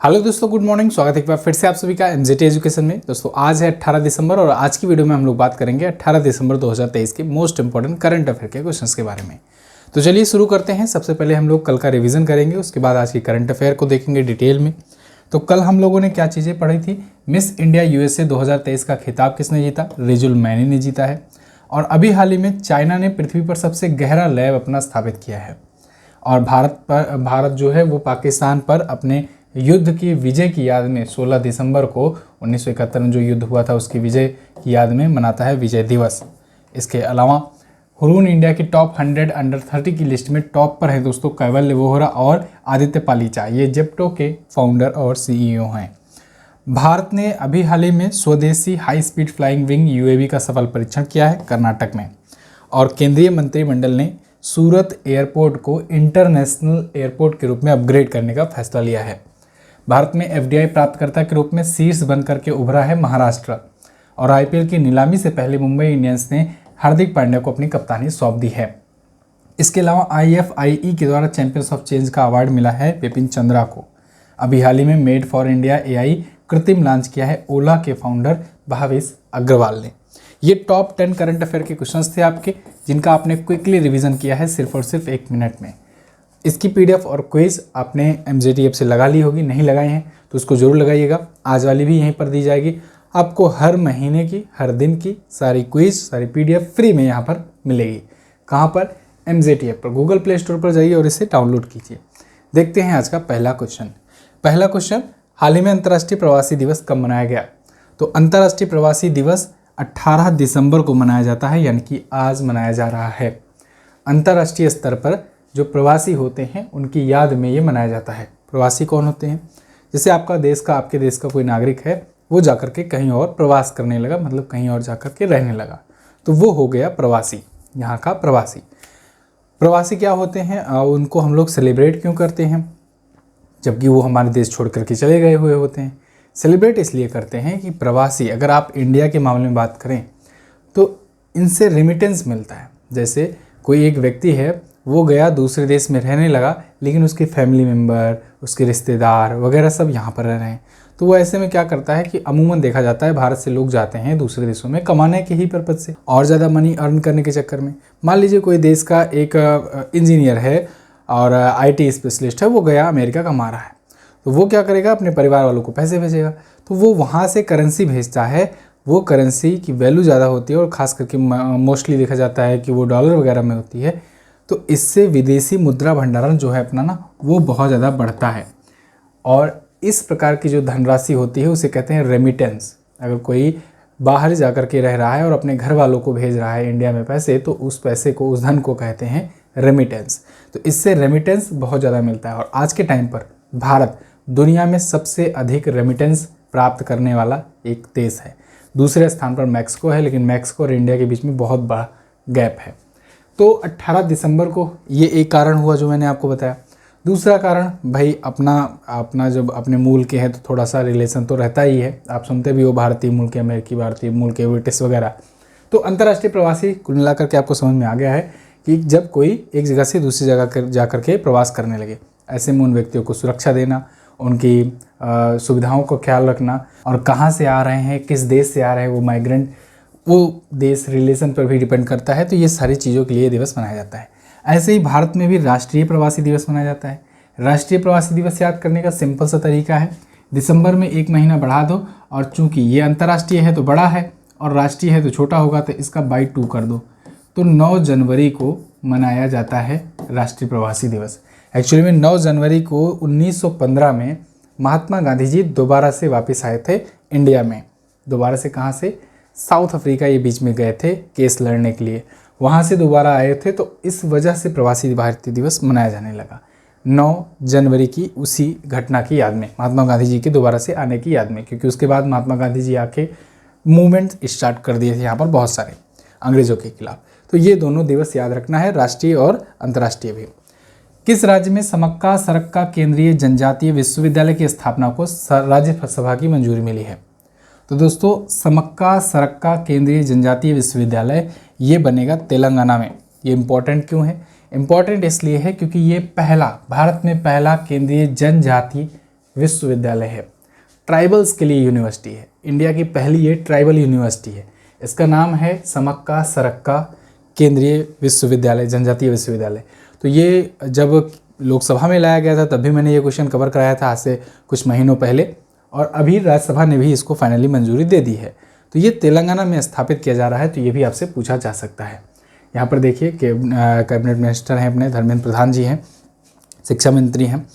Hello दोस्तों, good morning. स्वागत है एक बार फिर से आप सभी का एमजेटी एजुकेशन में। दोस्तों आज है 18 दिसंबर और आज की वीडियो में हम लोग बात करेंगे 18 दिसंबर 2023 के मोस्ट इंपॉर्टेंट करंट अफेयर के क्वेश्चंस के बारे में। तो चलिए शुरू करते हैं। सबसे पहले हम लोग कल का रिवीजन करेंगे, उसके बाद आज की करंट अफेयर को देखेंगे डिटेल में। तो कल हम लोगों ने क्या चीज़ें पढ़ी थी। मिस इंडिया यूएसए 2023 का खिताब किसने जीता? रेजुल मैनी ने जीता है। और अभी हाल ही में चाइना ने पृथ्वी पर सबसे गहरा लैब अपना स्थापित किया है। और भारत जो है वो पाकिस्तान पर अपने युद्ध की विजय की याद में 16 दिसंबर को 1971 में जो युद्ध हुआ था उसकी विजय की याद में मनाता है विजय दिवस। इसके अलावा हुरून इंडिया की टॉप 100 अंडर 30 की लिस्ट में टॉप पर है दोस्तों कैवल्य वोहरा और आदित्य पालीचा। ये जेप्टो के फाउंडर और सीईओ हैं। भारत ने अभी हाल ही में स्वदेशी high speed flying wing UAV का सफल परीक्षण किया है कर्नाटक में। और केंद्रीय मंत्रिमंडल ने सूरत एयरपोर्ट को इंटरनेशनल एयरपोर्ट के रूप में अपग्रेड करने का फैसला लिया है। भारत में एफडीआई प्राप्तकर्ता के रूप में शीर्ष बनकर के उभरा है महाराष्ट्र। और आईपीएल की नीलामी से पहले मुंबई इंडियंस ने हार्दिक पांड्या को अपनी कप्तानी सौंप दी है। इसके अलावा आईएफआईई के द्वारा चैंपियंस ऑफ चेंज का अवार्ड मिला है विपिन चंद्रा को। अभी हाल ही में मेड फॉर इंडिया एआई कृत्रिम लॉन्च किया है ओला के फाउंडर भावेश अग्रवाल ने। ये टॉप 10 करंट अफेयर के क्वेश्चंस थे आपके, जिनका आपने क्विकली रिवीजन किया है सिर्फ और सिर्फ 1 मिनट में। इसकी पीडीएफ और क्विज आपने एमजेटी ऐप से लगा ली होगी, नहीं लगाए हैं तो उसको जरूर लगाइएगा। आज वाली भी यहीं पर दी जाएगी। आपको हर महीने की हर दिन की सारी क्विज सारी पीडीएफ फ्री में यहाँ पर मिलेगी। कहाँ पर? एमजेटी ऐप पर। गूगल प्ले स्टोर पर जाइए और इसे डाउनलोड कीजिए। देखते हैं आज का पहला क्वेश्चन। हाल ही में अंतर्राष्ट्रीय प्रवासी दिवस कब मनाया गया? तो अंतर्राष्ट्रीय प्रवासी दिवस 18 दिसंबर को मनाया जाता है, यानी कि आज मनाया जा रहा है। अंतर्राष्ट्रीय स्तर पर जो प्रवासी होते हैं उनकी याद में ये मनाया जाता है। प्रवासी कौन होते हैं? जैसे आपके देश का कोई नागरिक है, वो जाकर के कहीं और प्रवास करने लगा, मतलब कहीं और जाकर के रहने लगा, तो वो हो गया प्रवासी, यहाँ का प्रवासी। प्रवासी क्या होते हैं, उनको हम लोग सेलिब्रेट क्यों करते हैं? जबकि वो हमारे देश छोड़ करके चले गए हुए होते हैं। सेलिब्रेट इसलिए करते हैं कि प्रवासी, अगर आप इंडिया के मामले में बात करें तो इनसे रेमिटेंस मिलता है। जैसे कोई एक व्यक्ति है, वो गया दूसरे देश में रहने लगा, लेकिन उसके फैमिली मेम्बर, उसके रिश्तेदार वगैरह सब यहाँ पर रह रहे हैं, तो वो ऐसे में क्या करता है कि अमूमन देखा जाता है भारत से लोग जाते हैं दूसरे देशों में कमाने के ही पर्पज से और ज़्यादा मनी अर्न करने के चक्कर में। मान लीजिए कोई देश का एक इंजीनियर है और आईटी स्पेशलिस्ट है, वो गया अमेरिका कमा रहा है, तो वो क्या करेगा? अपने परिवार वालों को पैसे भेजेगा, तो वो वहाँ से करेंसी भेजता है। वो करेंसी की वैल्यू ज़्यादा होती है और ख़ास करके मोस्टली देखा जाता है कि वो डॉलर वगैरह में होती है। तो इससे विदेशी मुद्रा भंडारण जो है अपना ना, वो बहुत ज़्यादा बढ़ता है। और इस प्रकार की जो धनराशि होती है उसे कहते हैं रेमिटेंस। अगर कोई बाहर जाकर के रह रहा है और अपने घर वालों को भेज रहा है इंडिया में पैसे, तो उस पैसे को, उस धन को कहते हैं रेमिटेंस। तो इससे रेमिटेंस बहुत ज़्यादा मिलता है। और आज के टाइम पर भारत दुनिया में सबसे अधिक रेमिटेंस प्राप्त करने वाला एक देश है। दूसरे स्थान पर मैक्सिको है, लेकिन मैक्सिको और इंडिया के बीच में बहुत बड़ा गैप है। तो 18 दिसंबर को ये एक कारण हुआ जो मैंने आपको बताया। दूसरा कारण भाई अपना जब अपने मूल के हैं तो थोड़ा सा रिलेशन तो रहता ही है। आप सुनते भी हो भारतीय मूल के, अमेरिकी, भारतीय मूल के, ब्रिटिश वगैरह। तो अंतर्राष्ट्रीय प्रवासी कुल मिलाकर के आपको समझ में आ गया है कि जब कोई एक जगह से दूसरी जगह जाकर के प्रवास करने लगे, ऐसे में उन व्यक्तियों को सुरक्षा देना, उनकी सुविधाओं का ख्याल रखना, और कहाँ से आ रहे हैं, किस देश से आ रहे हैं वो माइग्रेंट, वो देश रिलेशन पर भी डिपेंड करता है। तो ये सारी चीज़ों के लिए दिवस मनाया जाता है। ऐसे ही भारत में भी राष्ट्रीय प्रवासी दिवस मनाया जाता है। राष्ट्रीय प्रवासी दिवस याद करने का सिंपल सा तरीका है, दिसंबर में 1 महीना बढ़ा दो, और चूंकि ये अंतर्राष्ट्रीय है तो बड़ा है और राष्ट्रीय है तो छोटा होगा, तो इसका बाई 2 कर दो। तो 9 जनवरी को मनाया जाता है राष्ट्रीय प्रवासी दिवस। एक्चुअली में 9 जनवरी को 1915 में महात्मा गांधी जी दोबारा से वापस आए थे इंडिया में। दोबारा से कहाँ से? साउथ अफ्रीका ये बीच में गए थे केस लड़ने के लिए, वहाँ से दोबारा आए थे, तो इस वजह से प्रवासी भारतीय दिवस मनाया जाने लगा 9 जनवरी की, उसी घटना की याद में, महात्मा गांधी जी के दोबारा से आने की याद में। क्योंकि उसके बाद महात्मा गांधी जी आके मूवमेंट स्टार्ट कर दिए थे यहाँ पर बहुत सारे अंग्रेज़ों के खिलाफ। तो ये दोनों दिवस याद रखना है, राष्ट्रीय और अंतर्राष्ट्रीय भी। किस राज्य में समक्का सरक्का केंद्रीय जनजातीय विश्वविद्यालय की स्थापना को राज्यसभा की मंजूरी मिली है? तो दोस्तों समक्का सरक्का केंद्रीय जनजातीय विश्वविद्यालय ये बनेगा तेलंगाना में। ये इम्पोर्टेंट क्यों है? इम्पॉर्टेंट इसलिए है क्योंकि ये भारत में पहला केंद्रीय जनजाति विश्वविद्यालय है, ट्राइबल्स के लिए यूनिवर्सिटी है, इंडिया की पहली ये ट्राइबल यूनिवर्सिटी है। इसका नाम है समक्का सरक्का केंद्रीय विश्वविद्यालय, जनजातीय विश्वविद्यालय। तो ये जब लोकसभा में लाया गया था तब भी मैंने ये क्वेश्चन कवर कराया था आज से कुछ महीनों पहले, और अभी राज्यसभा ने भी इसको फाइनली मंजूरी दे दी है। तो ये तेलंगाना में स्थापित किया जा रहा है, तो ये भी आपसे पूछा जा सकता है। यहाँ पर देखिए कैबिनेट मिनिस्टर हैं अपने धर्मेंद्र प्रधान जी हैं, शिक्षा मंत्री हैं।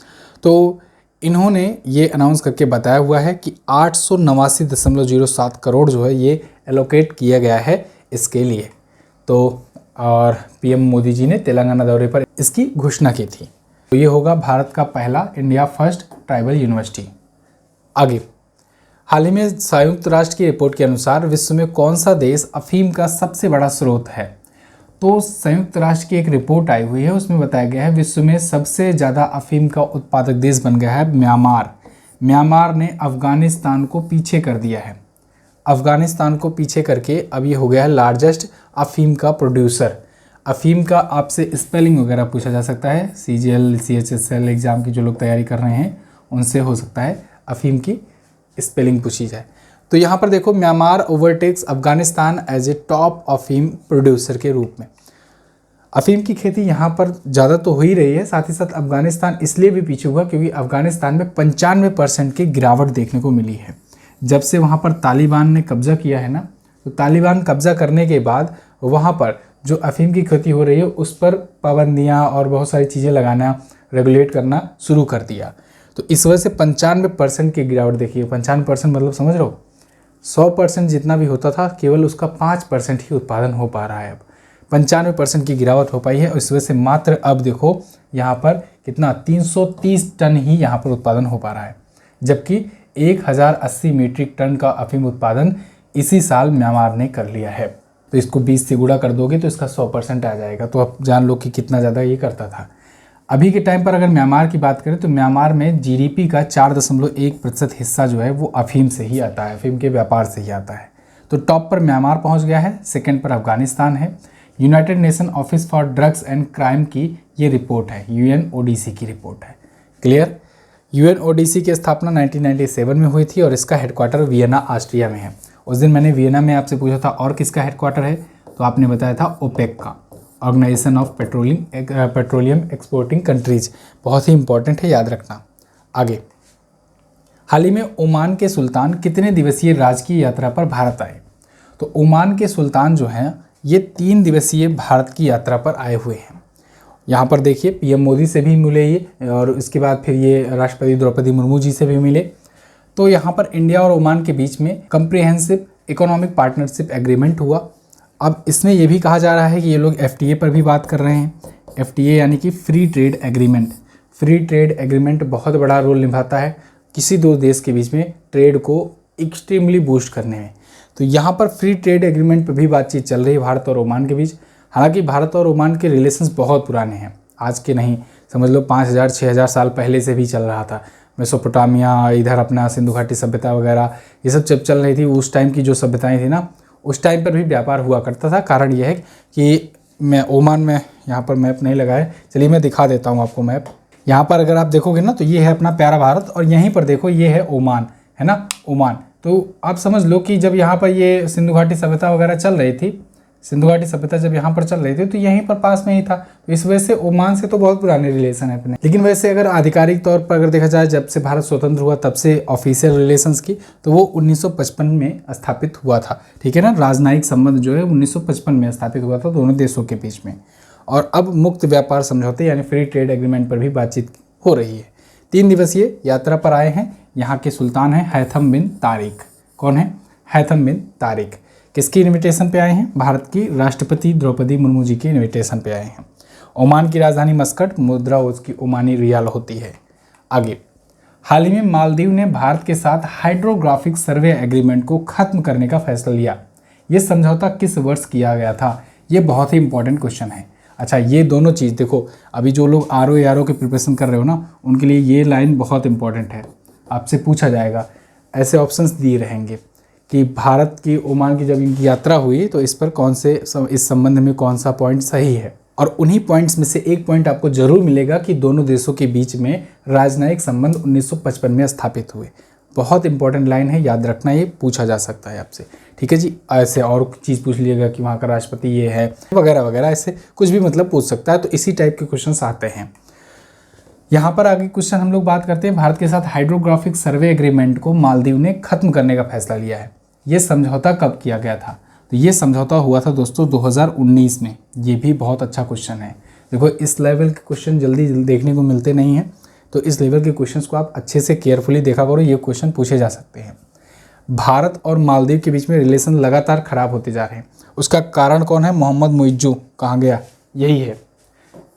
तो इन्होंने ये अनाउंस करके बताया हुआ है कि 889.07 करोड़ जो है ये एलोकेट किया गया है इसके लिए। तो और पीएम मोदी जी ने तेलंगाना दौरे पर इसकी घोषणा की थी। तो ये होगा भारत का पहला इंडिया फर्स्ट ट्राइबल यूनिवर्सिटी। आगे, हाल ही में संयुक्त राष्ट्र की रिपोर्ट के अनुसार विश्व में कौन सा देश अफीम का सबसे बड़ा स्रोत है? तो संयुक्त राष्ट्र की एक रिपोर्ट आई हुई है, उसमें बताया गया है विश्व में सबसे ज़्यादा अफीम का उत्पादक देश बन गया है म्यांमार। म्यांमार ने अफगानिस्तान को पीछे कर दिया है। अफगानिस्तान को पीछे करके अब ये हो गया है लार्जेस्ट अफीम का प्रोड्यूसर। अफीम का आपसे स्पेलिंग वगैरह पूछा जा सकता है, CGL CHSL एग्ज़ाम की जो लोग तैयारी कर रहे हैं उनसे हो सकता है अफीम की स्पेलिंग पूछी जाए। तो यहाँ पर देखो, Myanmar overtakes Afghanistan as a top अफीम प्रोड्यूसर के रूप में। अफीम की खेती यहाँ पर ज़्यादा तो हो ही रही है, साथ ही साथ अफगानिस्तान इसलिए भी पीछे हुआ क्योंकि अफगानिस्तान में 95% की गिरावट देखने को मिली है। जब से वहाँ पर तालिबान ने कब्जा किया है ना, तो तालिबान कब्जा करने के बाद वहाँ पर जो अफीम की खेती हो रही है उस पर पाबंदियाँ और बहुत सारी चीज़ें लगाना, रेगुलेट करना शुरू कर दिया। तो इस वजह से 95% की गिरावट देखिए। 95% मतलब समझ रहे हो, 100% जितना भी होता था केवल उसका 5% ही उत्पादन हो पा रहा है। अब 95% की गिरावट हो पाई है, और इस वजह से मात्र अब देखो यहाँ पर कितना 330 टन ही यहाँ पर उत्पादन हो पा रहा है, जबकि 1080 मीट्रिक टन का अफीम उत्पादन इसी साल म्यांमार ने कर लिया है। तो इसको 20 से गुणा कर दोगे तो इसका 100% आ जाएगा। तो अब जान लो कि कितना ज़्यादा ये करता था। अभी के टाइम पर अगर म्यांमार की बात करें तो म्यांमार में GDP का 4.1% हिस्सा जो है वो अफीम से ही आता है, अफीम के व्यापार से ही आता है। तो टॉप पर म्यांमार पहुंच गया है, सेकंड पर अफगानिस्तान है। United nation office for drugs and crime की ये रिपोर्ट है, UNODC की रिपोर्ट है। क्लियर? UNODC की स्थापना 1997 में हुई थी और इसका हेडक्वार्टर वियना ऑस्ट्रिया में है। उस दिन मैंने वियना में आपसे पूछा था और किसका हेडक्वार्टर है, तो आपने बताया था ओपेक का, organization of petroleum exporting countries. बहुत ही इंपॉर्टेंट है, याद रखना। आगे, हाल ही में ओमान के सुल्तान कितने दिवसीय राजकीय यात्रा पर भारत आए? तो ओमान के सुल्तान जो हैं ये 3 दिवसीय भारत की यात्रा पर आए हुए हैं। यहाँ पर देखिए PM मोदी से भी मिले ये, और इसके बाद फिर ये राष्ट्रपति द्रौपदी मुर्मू जी से भी मिले। तो यहाँ पर इंडिया और ओमान के बीच में कम्प्रिहेंसिव इकोनॉमिक पार्टनरशिप एग्रीमेंट हुआ। अब इसमें यह भी कहा जा रहा है कि ये लोग FTA पर भी बात कर रहे हैं। FTA यानी कि free trade agreement. Free trade agreement बहुत बड़ा रोल निभाता है किसी दो देश के बीच में ट्रेड को एक्सट्रीमली बूस्ट करने में। तो यहाँ पर फ्री ट्रेड एग्रीमेंट पर भी बातचीत चल रही है भारत और ओमान के बीच। हालांकि भारत और ओमान के रिलेशंस बहुत पुराने हैं, आज के नहीं, समझ लो 5000-6000 साल पहले से भी चल रहा था। मेसोपोटामिया, इधर अपना सिंधु घाटी सभ्यता वगैरह ये सब जब चल रही थी, उस टाइम की जो सभ्यताएं थी ना, उस टाइम पर भी व्यापार हुआ करता था। कारण यह है कि मैं ओमान में यहाँ पर मैप नहीं लगाए, चलिए मैं दिखा देता हूँ आपको मैप। यहाँ पर अगर आप देखोगे ना तो ये है अपना प्यारा भारत, और यहीं पर देखो ये है ओमान, है ना, ओमान। तो आप समझ लो कि जब यहाँ पर ये सिंधु घाटी सभ्यता वगैरह चल रही थी, सिंधु घाटी सभ्यता जब यहाँ पर चल रही थी तो यहीं पर पास में ही था। तो इस वजह से ओमान से तो बहुत पुराने रिलेशन है अपने। लेकिन वैसे अगर आधिकारिक तौर पर अगर देखा जाए, जब से भारत स्वतंत्र हुआ तब से ऑफिशियल रिलेशंस की, तो वो 1955 में स्थापित हुआ था। ठीक है ना, राजनयिक संबंध जो है 1955 में स्थापित हुआ था दोनों देशों के बीच में। और अब मुक्त व्यापार समझौते यानी फ्री ट्रेड एग्रीमेंट पर भी बातचीत हो रही है। 3 दिवसीय यात्रा पर आए हैं यहाँ के सुल्तान हैं हैथम बिन तारिक। कौन है? हैथम बिन तारिक। किसकी इनविटेशन पे आए हैं? भारत की राष्ट्रपति द्रौपदी मुर्मू जी की इनविटेशन पे आए हैं। ओमान की राजधानी मस्कट, मुद्रा उसकी ओमानी रियाल होती है। आगे, हाल ही में मालदीव ने भारत के साथ हाइड्रोग्राफिक सर्वे एग्रीमेंट को खत्म करने का फैसला लिया। ये समझौता किस वर्ष किया गया था? ये बहुत ही इंपॉर्टेंट क्वेश्चन है। अच्छा, ये दोनों चीज़ देखो, अभी जो लोग RO की प्रिपरेशन कर रहे हो ना, उनके लिए ये लाइन बहुत इंपॉर्टेंट है। आपसे पूछा जाएगा, ऐसे ऑप्शंस दिए रहेंगे कि भारत की ओमान की जब इनकी यात्रा हुई तो इस पर कौन से, इस संबंध में कौन सा पॉइंट सही है। और उन्हीं पॉइंट्स में से एक पॉइंट आपको जरूर मिलेगा कि दोनों देशों के बीच में राजनयिक संबंध 1955 में स्थापित हुए। बहुत इंपॉर्टेंट लाइन है, याद रखना, ये पूछा जा सकता है आपसे, ठीक है जी। ऐसे और चीज़ पूछ लिएगा कि वहाँ का राष्ट्रपति ये है वगैरह वगैरह, ऐसे कुछ भी मतलब पूछ सकता है। तो इसी टाइप के क्वेश्चन आते हैं। यहाँ पर आगे क्वेश्चन हम लोग बात करते हैं, भारत के साथ हाइड्रोग्राफिक सर्वे एग्रीमेंट को मालदीव ने खत्म करने का फैसला लिया है। ये समझौता कब किया गया था? तो ये समझौता हुआ था दोस्तों 2019 में। ये भी बहुत अच्छा क्वेश्चन है। देखो इस लेवल के क्वेश्चन जल्दी देखने को मिलते नहीं हैं, तो इस लेवल के क्वेश्चंस को आप अच्छे से केयरफुली देखा करो, ये क्वेश्चन पूछे जा सकते हैं। भारत और मालदीव के बीच में रिलेशन लगातार खराब होते जा रहे हैं। उसका कारण कौन है? मोहम्मद मुइज्जू कहाँ गया? यही है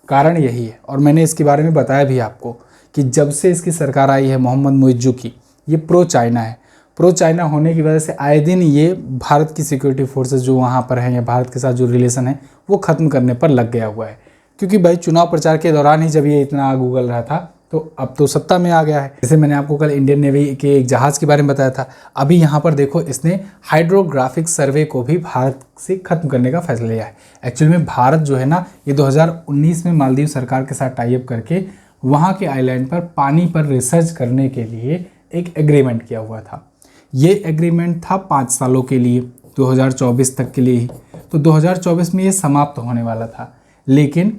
कारण, यही है। और मैंने इसके बारे में बताया भी आपको कि जब से इसकी सरकार आई है मोहम्मद मुइज्जू की, ये प्रो चाइना है। प्रो चाइना होने की वजह से आए दिन ये भारत की सिक्योरिटी फोर्सेस जो वहाँ पर हैं या भारत के साथ जो रिलेशन है वो ख़त्म करने पर लग गया हुआ है। क्योंकि भाई चुनाव प्रचार के दौरान ही जब ये इतना आग उगल रहा था, तो अब तो सत्ता में आ गया है। जैसे मैंने आपको कल इंडियन नेवी के एक जहाज़ के बारे में बताया था, अभी यहाँ पर देखो इसने हाइड्रोग्राफिक सर्वे को भी भारत से ख़त्म करने का फैसला लिया है। एक्चुअली में भारत जो है ना, ये 2019 में मालदीव सरकार के साथ टाई अप करके वहाँ के आइलैंड पर पानी पर रिसर्च करने के लिए एक एग्रीमेंट किया हुआ था। ये एग्रीमेंट था 5 सालों के लिए, 2024 तक के लिए ही। तो 2024 में ये समाप्त होने वाला था, लेकिन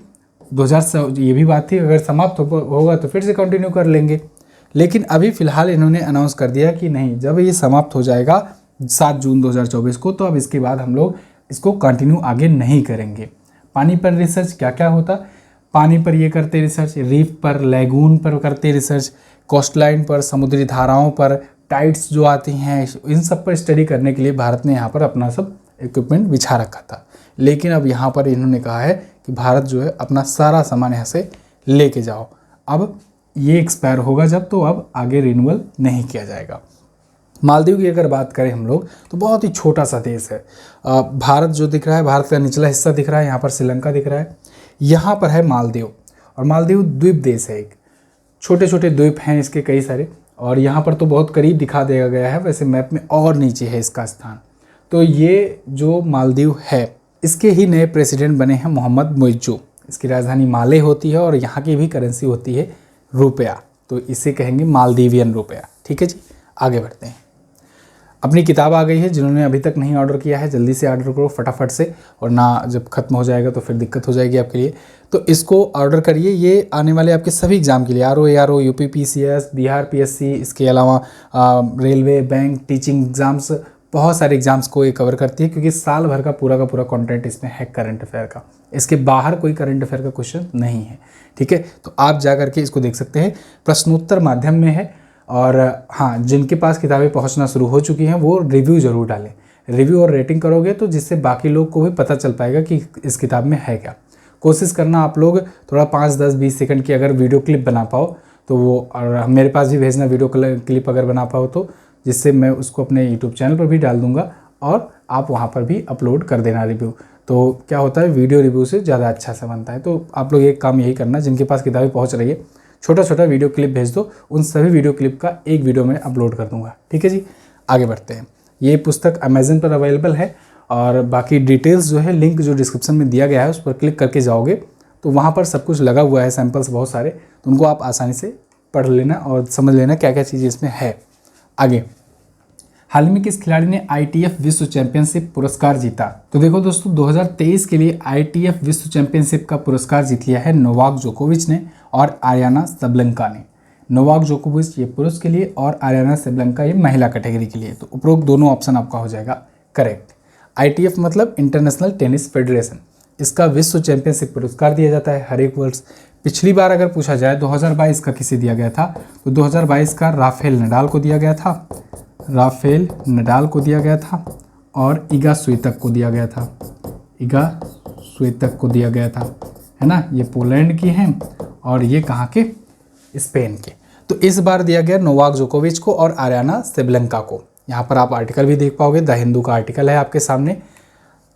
ये भी बात थी अगर समाप्त होगा तो फिर से कंटिन्यू कर लेंगे। लेकिन अभी फ़िलहाल इन्होंने अनाउंस कर दिया कि नहीं, जब ये समाप्त हो जाएगा 7 जून 2024 को, तो अब इसके बाद हम लोग इसको कंटिन्यू आगे नहीं करेंगे। पानी पर रिसर्च क्या क्या होता? पानी पर ये करते रिसर्च, रीफ पर, लैगून पर करते रिसर्च, कोस्टलाइन पर, समुद्री धाराओं पर, टाइड्स जो आती हैं, इन सब पर स्टडी करने के लिए भारत ने यहाँ पर अपना सब इक्विपमेंट बिछा रखा था। लेकिन अब यहाँ पर इन्होंने कहा है कि भारत जो है अपना सारा सामान यहाँ से लेके जाओ। अब ये एक्सपायर होगा जब, तो अब आगे रिन्यूअल नहीं किया जाएगा। मालदीव की अगर बात करें हम लोग, तो बहुत ही छोटा सा देश है। भारत जो दिख रहा है, भारत का निचला हिस्सा दिख रहा है, यहाँ पर श्रीलंका दिख रहा है, यहाँ पर है मालदीव। और मालदीव द्वीप देश है, एक छोटे छोटे द्वीप हैं इसके कई सारे, और यहाँ पर तो बहुत करीब दिखा दिया गया है, वैसे मैप में और नीचे है इसका स्थान। तो ये जो मालदीव है, इसके ही नए प्रेसिडेंट बने हैं मोहम्मद मुइज्जू। इसकी राजधानी माले होती है और यहाँ की भी करेंसी होती है रुपया, तो इसे कहेंगे मालदीवियन रुपया। ठीक है जी, आगे बढ़ते हैं। अपनी किताब आ गई है, जिन्होंने अभी तक नहीं ऑर्डर किया है जल्दी से ऑर्डर करो फटाफट से, और ना जब खत्म हो जाएगा तो फिर दिक्कत हो जाएगी आपके लिए। तो इसको ऑर्डर करिए, ये आने वाले आपके सभी एग्जाम के लिए, RO, UP PCS, Bihar PSC, इसके अलावा रेलवे, बैंक, टीचिंग एग्जाम्स, बहुत सारे एग्जाम्स को ये कवर करती है, क्योंकि साल भर का पूरा कंटेंट इसमें है करंट अफेयर का। इसके बाहर कोई करंट अफेयर का क्वेश्चन नहीं है। ठीक है, तो आप जा करके इसको देख सकते हैं। प्रश्नोत्तर माध्यम में है, और हाँ, जिनके पास किताबें पहुंचना शुरू हो चुकी हैं वो रिव्यू ज़रूर डालें। रिव्यू और रेटिंग करोगे तो जिससे बाकी लोग को भी पता चल पाएगा कि इस किताब में है क्या। कोशिश करना आप लोग थोड़ा 5, 10, 20 सेकंड की अगर वीडियो क्लिप बना पाओ तो वो, और मेरे पास भी भेजना वीडियो क्लिप अगर बना पाओ तो, जिससे मैं उसको अपने यूट्यूब चैनल पर भी डाल दूँगा और आप वहाँ पर भी अपलोड कर देना रिव्यू। तो क्या होता है, वीडियो रिव्यू से ज़्यादा अच्छा सा बनता है। तो आप लोग एक काम यही करना, जिनके पास किताबें पहुँच रही है, छोटा छोटा वीडियो क्लिप भेज दो, उन सभी वीडियो क्लिप का एक वीडियो में अपलोड कर दूंगा। ठीक है जी, आगे बढ़ते हैं। ये पुस्तक अमेज़न पर अवेलेबल है, और बाकी डिटेल्स जो है लिंक जो डिस्क्रिप्शन में दिया गया है उस पर क्लिक करके जाओगे तो वहाँ पर सब कुछ लगा हुआ है, सैम्पल्स बहुत सारे, तो उनको आप आसानी से पढ़ लेना और समझ लेना क्या क्या चीज़ें इसमें है। आगे, हाल में किस खिलाड़ी ने ITF विश्व चैंपियनशिप पुरस्कार जीता? तो देखो दोस्तों, 2023 के लिए ITF विश्व चैंपियनशिप का पुरस्कार जीत लिया है नोवाक जोकोविच ने और आरियाना सबलेंका ने। नोवाक जोकोविच ये पुरुष के लिए और आरियाना सबलेंका ये महिला कैटेगरी के लिए। तो उपरोक्त दोनों ऑप्शन आपका हो जाएगा करेक्ट। ITF मतलब इंटरनेशनल टेनिस फेडरेशन, इसका विश्व चैंपियनशिप पुरस्कार दिया जाता है हर एक वर्ष। पिछली बार अगर पूछा जाए 2022 का किसे दिया गया था, तो 2022 का राफेल नडाल को दिया गया था, राफेल नडाल को दिया गया था, और इगा स्विएतेक को दिया गया था, इगा स्विएतेक को दिया गया था, है ना। ये पोलैंड की हैं और ये कहाँ के, स्पेन के। तो इस बार दिया गया नोवाक जोकोविच को और आरियाना सबलेंका को। यहाँ पर आप आर्टिकल भी देख पाओगे, द हिंदू का आर्टिकल है आपके सामने।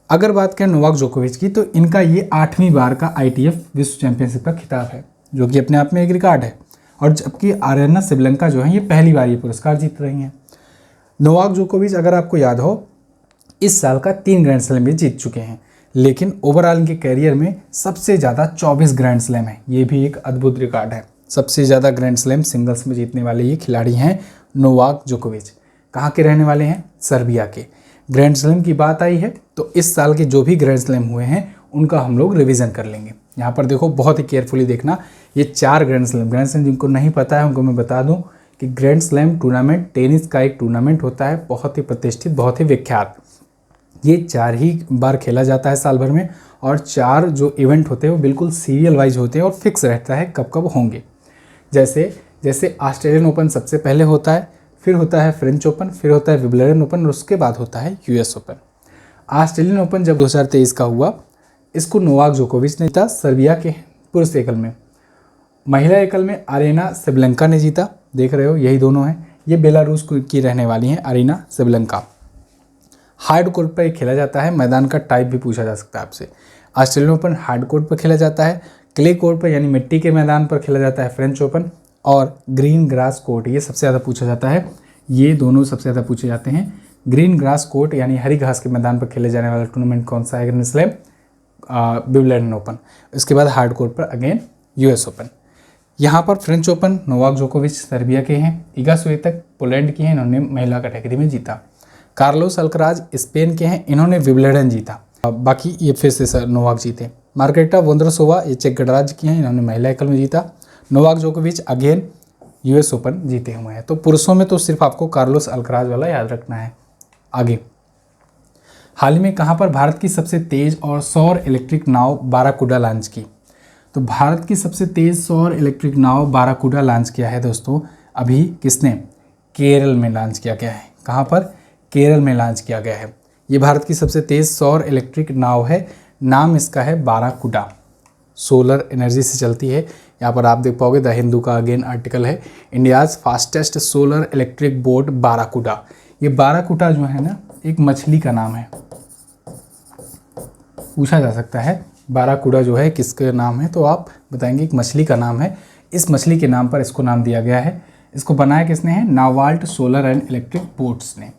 अगर बात करें नोवाक जोकोविच की, तो इनका ये 8वीं बार का ITF विश्व चैंपियनशिप का खिताब है, जो कि अपने आप में एक रिकॉर्ड है। और जबकि आरियाना सबलेंका जो है ये पहली बार ये पुरस्कार जीत रही हैं। नोवाक जोकोविच अगर आपको याद हो, इस साल का 3 ग्रैंड स्लैम भी जीत चुके हैं, लेकिन ओवरऑल इनके कैरियर में सबसे ज़्यादा 24 ग्रैंड स्लैम है। ये भी एक अद्भुत रिकॉर्ड है। सबसे ज़्यादा ग्रैंड स्लैम सिंगल्स में जीतने वाले ये खिलाड़ी हैं नोवाक जोकोविच। कहाँ के रहने वाले हैं? सर्बिया के। ग्रैंड स्लैम की बात आई है तो इस साल के जो भी ग्रैंड स्लैम हुए हैं उनका हम लोग रिवीजन कर लेंगे। यहाँ पर देखो बहुत ही केयरफुली देखना, ये 4 ग्रैंड स्लैम जिनको नहीं पता है उनको मैं बता दूँ कि ग्रैंड स्लैम टूर्नामेंट टेनिस का एक टूर्नामेंट होता है, बहुत ही प्रतिष्ठित, बहुत ही विख्यात। ये 4 ही बार खेला जाता है साल भर में, और 4 जो इवेंट होते हैं वो बिल्कुल सीरियल वाइज होते हैं और फिक्स रहता है कब कब होंगे। जैसे ऑस्ट्रेलियन ओपन सबसे पहले होता है, फिर होता है फ्रेंच ओपन, फिर होता है विंबलडन ओपन और उसके बाद होता है यूएस ओपन। ऑस्ट्रेलियन ओपन जब 2023 का हुआ, इसको नोवाक जोकोविच ने जीता सर्बिया के पुरुष एकल में। महिला एकल में अरीना सेबलेंका ने जीता, देख रहे हो यही दोनों हैं। ये बेलारूस की रहने वाली हैं अरीना सेबलेंका। हार्ड कोर्ट पर खेला जाता है, मैदान का टाइप भी पूछा जा सकता है आपसे। ऑस्ट्रेलियन ओपन हार्ड कोर्ट पर खेला जाता है, क्ले कोर्ट पर यानी मिट्टी के मैदान पर खेला जाता है फ्रेंच ओपन, और ग्रीन ग्रास कोर्ट ये सबसे ज़्यादा पूछा जाता है। ये दोनों सबसे ज़्यादा पूछे जाते हैं। ग्रीन ग्रास कोर्ट यानी हरी घास के मैदान पर खेले जाने वाला टूर्नामेंट कौन सा है? Grand slam Wimbledon open. इसके बाद हार्ड कोर्ट पर अगेन यूएस ओपन। यहाँ पर फ्रेंच ओपन नोवाक जोकोविच सर्बिया के हैं, इगा स्विएतेक पोलैंड की हैं, इन्होंने महिला कैटेगरी में जीता। कार्लोस अल्कराज स्पेन के हैं, इन्होंने विंबलडन जीता। बाकी ये फिर से नोवाक जीते। मार्केटा वोंद्रोसोवा ये चेक गणराज्य की हैं, इन्होंने महिला एकल में जीता। नोवाक जोकोविच अगेन यूएस ओपन जीते हुए हैं। तो पुरुषों में तो सिर्फ आपको कार्लोस अल्कराज वाला याद रखना है। आगे हाल ही में कहाँ पर भारत की सबसे तेज और सौर इलेक्ट्रिक नाव बाराकुडा लॉन्च की? तो भारत की सबसे तेज सौर इलेक्ट्रिक नाव बाराकुडा लॉन्च किया है दोस्तों अभी। किसने? केरल में लॉन्च किया गया है। कहाँ पर? केरल में लॉन्च किया गया है। ये भारत की सबसे तेज सौर इलेक्ट्रिक नाव है, नाम इसका है बाराकुडा, सोलर एनर्जी से चलती है। यहाँ पर आप देख पाओगे द हिंदू का अगेन आर्टिकल है, India's fastest solar electric boat Barracuda. ये बाराकुडा जो है ना एक मछली का नाम है, पूछा जा सकता है बाराकुडा जो है किसका नाम है, तो आप बताएंगे एक मछली का नाम है। इस मछली के नाम पर इसको नाम दिया गया है। इसको बनाया किसने है? नावाल्ट सोलर एंड इलेक्ट्रिक बोट्स ने।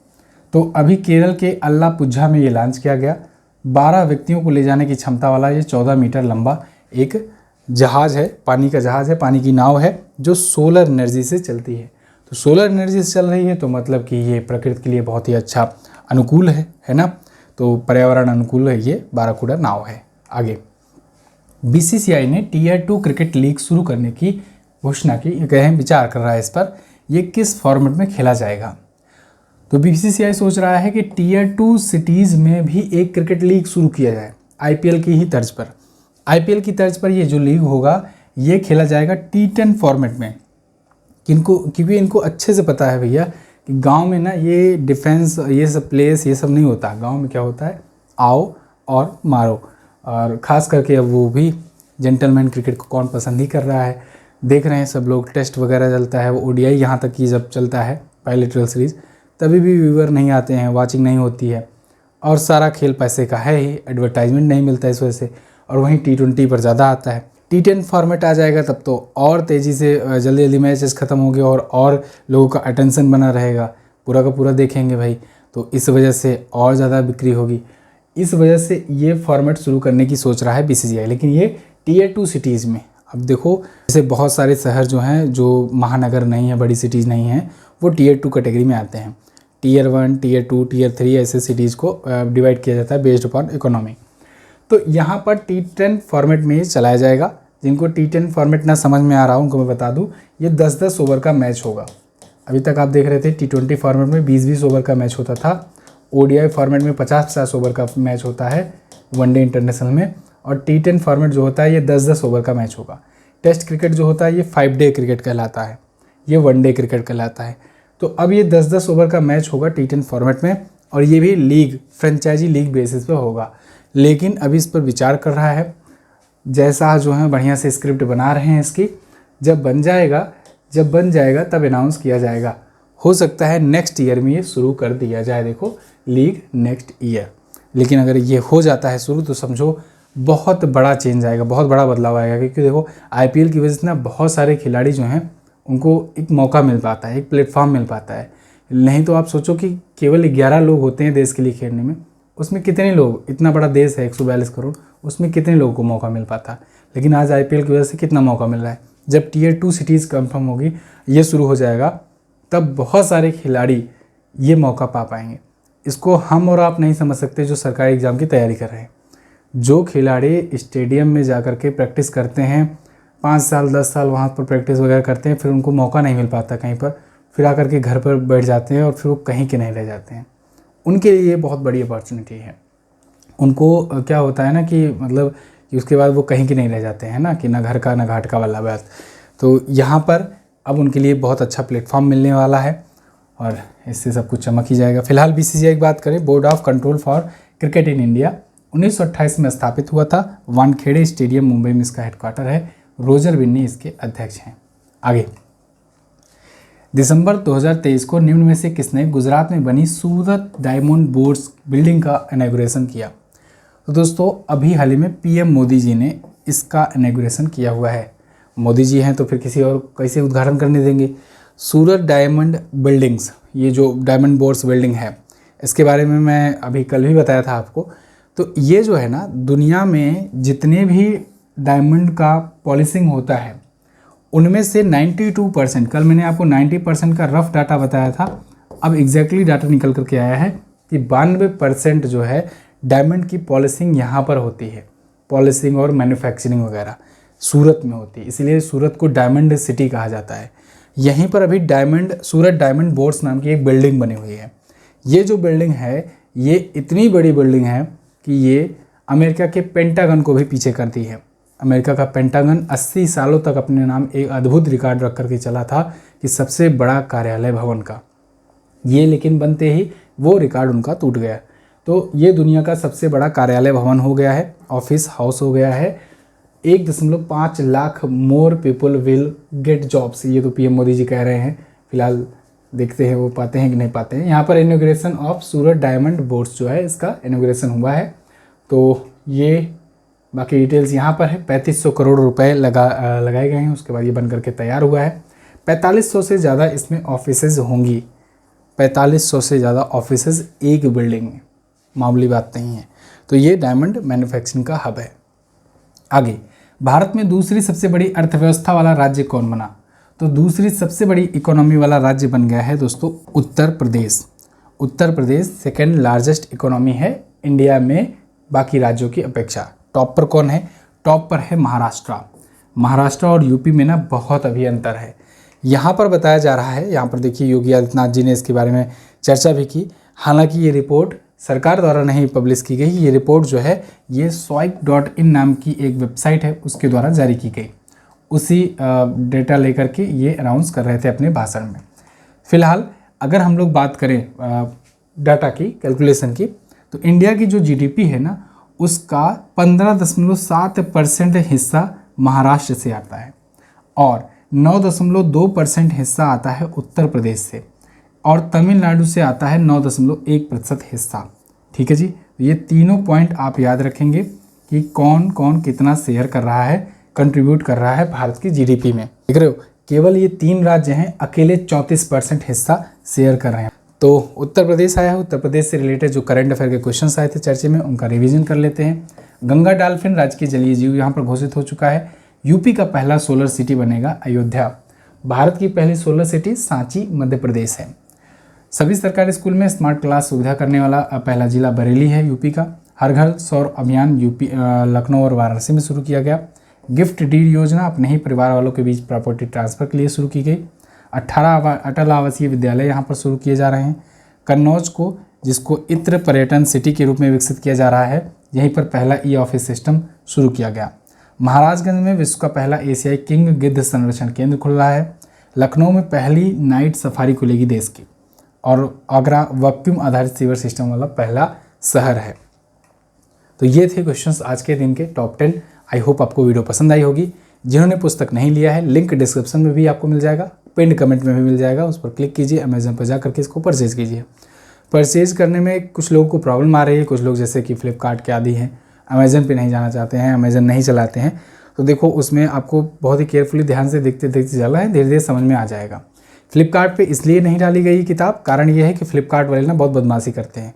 तो अभी केरल के अल्लापुझा में ये लॉन्च किया गया। 12 व्यक्तियों को ले जाने की क्षमता वाला ये 14 मीटर लंबा एक जहाज़ है, पानी का जहाज़ है, पानी की नाव है जो सोलर एनर्जी से चलती है। तो सोलर एनर्जी से चल रही है तो मतलब कि ये प्रकृति के लिए बहुत ही अच्छा अनुकूल है ना, तो पर्यावरण अनुकूल है, ये बाराकुडा नाव है। आगे बीसीसीआई ने टीयर 2 क्रिकेट लीग शुरू करने की घोषणा की, गहन विचार कर रहा है इस पर। ये किस फॉर्मेट में खेला जाएगा? तो बीसीसीआई सोच रहा है कि टीयर 2 सिटीज़ में भी एक क्रिकेट लीग शुरू किया जाए, आईपीएल की ही तर्ज पर। आईपीएल की तर्ज पर ये जो लीग होगा ये खेला जाएगा T10 फॉर्मेट में। क्योंकि इनको अच्छे से पता है भैया कि गांव में ना ये डिफेंस, ये सब प्लेस, ये सब नहीं होता। गांव में क्या होता है? आओ और मारो। और ख़ास करके अब वो भी जेंटलमैन क्रिकेट को कौन पसंद नहीं कर रहा है, देख रहे हैं सब लोग। टेस्ट वगैरह चलता है, वो ओडीआई यहाँ तक की जब चलता है बायलैटरल सीरीज़, तभी भी व्यूअर नहीं आते हैं, वाचिंग नहीं होती है। और सारा खेल पैसे का है ही, एडवर्टाइजमेंट नहीं मिलता इस वजह से। और वहीं T20 पर ज़्यादा आता है। T10 फॉर्मेट आ जाएगा तब तो और तेज़ी से जल्दी जल्दी मैचेस ख़त्म होंगे और लोगों का अटेंशन बना रहेगा, पूरा का पूरा देखेंगे भाई, तो इस वजह से और ज़्यादा बिक्री होगी। इस वजह से ये फॉर्मेट शुरू करने की सोच रहा है बीसीसीआई, लेकिन ये टीयर 2 सिटीज़ में। अब देखो जैसे बहुत सारे शहर जो हैं, जो महानगर नहीं है, बड़ी सिटीज़ नहीं हैं, वो टीयर 2 कैटेगरी में आते हैं। टीयर 1, टीयर 2, टीयर 3 ऐसे सिटीज़ को डिवाइड किया जाता है बेस्ड अपॉन इकोनॉमी। तो यहाँ पर T10 फॉर्मेट में चलाया जाएगा। जिनको T10 फॉर्मेट ना समझ में आ रहा हो उनको मैं बता दूँ, ये 10-10 ओवर का मैच होगा। अभी तक आप देख रहे थे T20 फॉर्मेट में 20-20 ओवर का मैच होता था। ओडीआई फॉर्मेट में 50-50 ओवर का मैच होता है वनडे इंटरनेशनल में। और T10 फॉर्मेट जो होता है ये 10-10 ओवर का मैच होगा। टेस्ट क्रिकेट जो होता है ये 5 डे क्रिकेट कहलाता है, ये वनडे क्रिकेट कहलाता है। तो अब ये 10-10 ओवर का मैच होगा T10 फॉर्मेट में, और ये भी लीग, फ्रेंचाइजी लीग बेसिस पे होगा। लेकिन अभी इस पर विचार कर रहा है, जैसा जो है बढ़िया से स्क्रिप्ट बना रहे हैं इसकी। जब बन जाएगा तब अनाउंस किया जाएगा। हो सकता है नेक्स्ट ईयर में ये शुरू कर दिया जाए, देखो लीग नेक्स्ट ईयर। लेकिन अगर ये हो जाता है शुरू तो समझो बहुत बड़ा चेंज आएगा, बहुत बड़ा बदलाव आएगा। क्योंकि देखो आईपीएल की वजह से ना बहुत सारे खिलाड़ी जो हैं उनको एक मौका मिल पाता है, एक प्लेटफॉर्म मिल पाता है। नहीं तो आप सोचो कि केवल 11 लोग होते हैं देश के लिए खेलने में, उसमें कितने लोग, इतना बड़ा देश है 142 करोड़, उसमें कितने लोगों को मौका मिल पाता। लेकिन आज IPL की वजह से कितना मौका मिल रहा है। जब Tier 2 सिटीज़ कंफर्म होगी, ये शुरू हो जाएगा, तब बहुत सारे खिलाड़ी ये मौका पा पाएंगे। इसको हम और आप नहीं समझ सकते जो सरकारी एग्ज़ाम की तैयारी कर रहे हैं। जो खिलाड़ी स्टेडियम में जा कर के प्रैक्टिस करते हैं, 5 साल 10 साल वहाँ पर प्रैक्टिस वगैरह करते हैं, फिर उनको मौका नहीं मिल पाता कहीं पर, फिर आकर के घर पर बैठ जाते हैं और फिर वो कहीं के नहीं रह जाते हैं। उनके लिए ये बहुत बड़ी अपॉर्चुनिटी है। उनको क्या होता है ना कि मतलब कि उसके बाद वो कहीं के नहीं रह जाते हैं ना, कि ना घर का ना घाट का वाला बात। तो यहाँ पर अब उनके लिए बहुत अच्छा प्लेटफॉर्म मिलने वाला है और इससे सब कुछ चमक ही जाएगा। फिलहाल BCCI की बात करें, board of control for cricket in India 1928 में स्थापित हुआ था। वानखेड़े स्टेडियम मुंबई में इसका हेडक्वार्टर है। रोजर बिन्नी इसके अध्यक्ष हैं। आगे, दिसंबर 2023 को निम्न में से किसने गुजरात में बनी सूरत डायमंड बोर्स बिल्डिंग का इनॉग्रेशन किया। तो दोस्तों अभी हाल ही में PM मोदी जी ने इसका इनॉग्रेशन किया हुआ है। मोदी जी हैं तो फिर किसी और कैसे उद्घाटन करने देंगे। सूरत डायमंड बिल्डिंग्स, ये जो डायमंड बोर्स बिल्डिंग है, इसके बारे में मैं अभी कल भी बताया था आपको। तो ये जो है ना, दुनिया में जितने भी डायमंड का पॉलिशिंग होता है उनमें से 92%, कल मैंने आपको 90% का रफ डाटा बताया था, अब एग्जैक्टली डाटा निकल करके आया है कि 92% जो है डायमंड की पॉलिशिंग यहाँ पर होती है। पॉलिशिंग और मैन्युफैक्चरिंग वगैरह सूरत में होती है, इसलिए सूरत को डायमंड सिटी कहा जाता है। यहीं पर अभी सूरत डायमंड बोर्स नाम की एक बिल्डिंग बनी हुई है। ये जो बिल्डिंग है, ये इतनी बड़ी बिल्डिंग है कि ये अमेरिका के पेंटागन को भी पीछे करती है। अमेरिका का पेंटागन 80 सालों तक अपने नाम एक अद्भुत रिकॉर्ड रख करके चला था कि सबसे बड़ा कार्यालय भवन का। ये लेकिन बनते ही वो रिकॉर्ड उनका टूट गया। तो ये दुनिया का सबसे बड़ा कार्यालय भवन हो गया है, ऑफिस हाउस हो गया है। 1.5 lakh more people will get jobs, ये तो PM मोदी जी कह रहे हैं। फिलहाल देखते हैं वो पाते हैं कि नहीं पाते हैं। यहाँ पर inauguration of Surat diamond bourse जो है, इसका इनॉग्रेशन हुआ है। तो ये बाकी डिटेल्स यहाँ पर है। 3500 करोड़ रुपए लगाए गए हैं, उसके बाद ये बन करके तैयार हुआ है। 4500 से ज़्यादा इसमें ऑफिसेज होंगी। 4500 से ज़्यादा ऑफिसेज एक बिल्डिंग में, मामूली बात नहीं है। तो ये डायमंड मैन्युफैक्चरिंग का हब है। आगे, भारत में दूसरी सबसे बड़ी अर्थव्यवस्था वाला राज्य कौन बना। तो दूसरी सबसे बड़ी इकोनॉमी वाला राज्य बन गया है दोस्तों Uttar Pradesh. Uttar Pradesh second largest economy है इंडिया में बाकी राज्यों की अपेक्षा। टॉप पर कौन है? टॉप पर है महाराष्ट्र। महाराष्ट्र और यूपी में ना बहुत अभी अंतर है। यहाँ पर बताया जा रहा है, यहाँ पर देखिए योगी आदित्यनाथ जी ने इसके बारे में चर्चा भी की। हालांकि ये रिपोर्ट सरकार द्वारा नहीं पब्लिश की गई, ये रिपोर्ट जो है ये swipe.in नाम की एक वेबसाइट है उसके द्वारा जारी की गई। उसी डेटा लेकर के ये अनाउंस कर रहे थे अपने भाषण में। फिलहाल अगर हम लोग बात करें डाटा की, कैलकुलेशन की, तो इंडिया की जो GDP है ना, उसका 15.7% हिस्सा महाराष्ट्र से आता है और 9.2% हिस्सा आता है उत्तर प्रदेश से और तमिलनाडु से आता है 9.1% हिस्सा। ठीक है जी, ये तीनों पॉइंट आप याद रखेंगे कि कौन कौन कितना शेयर कर रहा है, कंट्रीब्यूट कर रहा है भारत की GDP में। देख रहे हो, केवल ये 3 राज्य हैं, अकेले 34% हिस्सा शेयर कर रहे हैं। तो उत्तर प्रदेश आया है। उत्तर प्रदेश से रिलेटेड जो करंट अफेयर के क्वेश्चंस आए थे चर्चे में, उनका रिवीजन कर लेते हैं। गंगा डॉल्फिन राजकीय जलीय जीव यहाँ पर घोषित हो चुका है। यूपी का पहला सोलर सिटी बनेगा अयोध्या। भारत की पहली सोलर सिटी सांची मध्य प्रदेश है। सभी सरकारी स्कूल में स्मार्ट क्लास सुविधा करने वाला पहला जिला बरेली है यूपी का। हर घर सौर अभियान यूपी लखनऊ और वाराणसी में शुरू किया गया। गिफ्ट डीड योजना अपने ही परिवार वालों के बीच प्रॉपर्टी ट्रांसफर के लिए शुरू की गई। 18 अटल आवासीय विद्यालय यहाँ पर शुरू किए जा रहे हैं। कन्नौज को, जिसको इत्र पर्यटन सिटी के रूप में विकसित किया जा रहा है, यहीं पर पहला ऑफिस सिस्टम शुरू किया गया। महाराजगंज में विश्व का पहला एशियाई किंग गिद्ध संरक्षण केंद्र खुल रहा है। लखनऊ में पहली नाइट सफारी खुलेगी देश की और आगरा वैक्यूम आधारित सीवर सिस्टम वाला पहला शहर है। तो ये थे क्वेश्चंस आज के दिन के टॉप 10। आई होप आपको वीडियो पसंद आई होगी। जिन्होंने पुस्तक नहीं लिया है, लिंक डिस्क्रिप्शन में भी आपको मिल जाएगा, पिन कमेंट में भी मिल जाएगा, उस पर क्लिक कीजिए, अमेजन पर जा करके इसको परचेज कीजिए। परचेज करने में कुछ लोगों को प्रॉब्लम आ रही है, कुछ लोग जैसे कि फ्लिपकार्ट के आदी हैं, अमेजन पे नहीं जाना चाहते हैं, अमेजन नहीं चलाते हैं, तो देखो उसमें आपको बहुत ही केयरफुली ध्यान से देखते देखते चलना है, धीरे धीरे समझ में आ जाएगा। फ्लिपकार्ट पे इसलिए नहीं डाली गई किताब, कारण ये है कि फ्लिपकार्ट वाले ना बहुत बदमाशी करते हैं।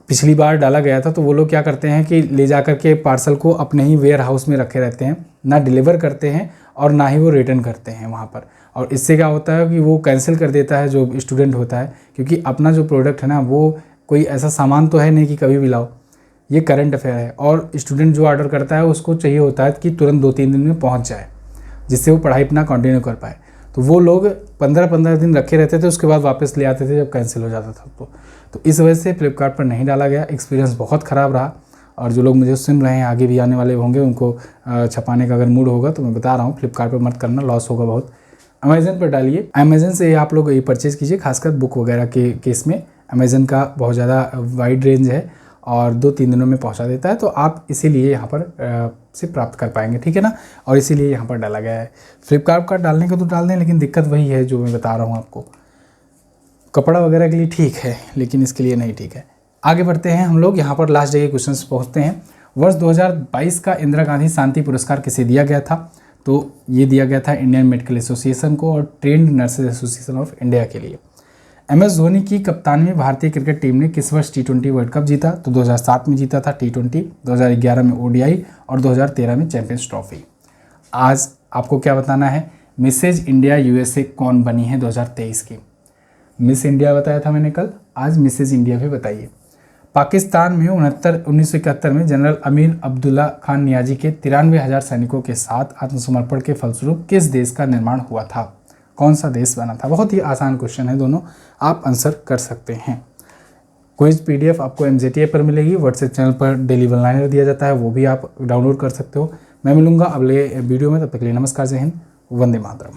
पिछली बार डाला गया था, तो वो लोग क्या करते हैं कि ले जा कर के पार्सल को अपने ही वेयर हाउस में रखे रहते हैं, ना डिलीवर करते हैं और ना ही वो रिटर्न करते हैं वहाँ पर। और इससे क्या होता है कि वो कैंसिल कर देता है जो स्टूडेंट होता है, क्योंकि अपना जो प्रोडक्ट है ना वो कोई ऐसा सामान तो है नहीं कि कभी भी लाओ, ये करंट अफेयर है। और स्टूडेंट जो ऑर्डर करता है उसको चाहिए होता है कि तुरंत 2-3 दिन में पहुँच जाए, जिससे वो पढ़ाई अपना कंटिन्यू कर पाए। तो वो लोग 15-15 दिन रखे रहते थे, उसके बाद वापस ले आते थे जब कैंसिल हो जाता था। तो इस वजह से फ्लिपकार्ट पर नहीं डाला गया। एक्सपीरियंस बहुत ख़राब रहा। और जो लोग मुझे सुन रहे हैं, आगे भी आने वाले होंगे, उनको छपाने का अगर मूड होगा तो मैं बता रहा हूँ, फ्लिपकार्ट पर मत करना, लॉस होगा बहुत। अमेज़न पर डालिए, अमेज़न से आप लोग ये परचेज़ कीजिए, खासकर बुक वगैरह के केस में अमेज़न का बहुत ज़्यादा वाइड रेंज है और 2-3 दिनों में पहुंचा देता है। तो आप इसीलिए यहाँ पर से प्राप्त कर पाएंगे, ठीक है ना। और इसीलिए यहाँ पर डाला गया है। फ्लिपकार्ट का डालने का तो डाल दें, लेकिन दिक्कत वही है जो मैं बता रहा हूँ आपको, कपड़ा वगैरह के लिए ठीक है लेकिन इसके लिए नहीं ठीक है। आगे बढ़ते हैं हम लोग, यहाँ पर लास्ट डे के क्वेश्चन पहुँचते हैं। वर्ष 2022 का इंदिरा गांधी शांति पुरस्कार किसे दिया गया था? तो ये दिया गया था इंडियन मेडिकल एसोसिएशन को और trend nurses association of India के लिए। MS धोनी की कप्तानी में भारतीय क्रिकेट टीम ने किस वर्ष T20 वर्ल्ड कप जीता? तो 2007 में जीता था T20, 2011 में ODI और 2013 में चैंपियंस ट्रॉफी। आज आपको क्या बताना है, मिसेज इंडिया USA कौन बनी है 2023 की? मिस इंडिया बताया था मैंने कल, आज मिसेज इंडिया भी बताइए। पाकिस्तान में 1971 में जनरल अमीर अब्दुल्ला खान नियाजी के 93,000 सैनिकों के साथ आत्मसमर्पण के फलस्वरूप किस देश का निर्माण हुआ था? कौन सा देश बना था? बहुत ही आसान क्वेश्चन है, दोनों आप आंसर कर सकते हैं। क्विज PDF आपको MJTA पर मिलेगी, व्हाट्सएप चैनल पर डेली वन लाइनर दिया जाता है, वो भी आप डाउनलोड कर सकते हो। मैं मिलूंगा अगले वीडियो में, तब तक के लिए नमस्कार, जय हिंद, वंदे मातरम।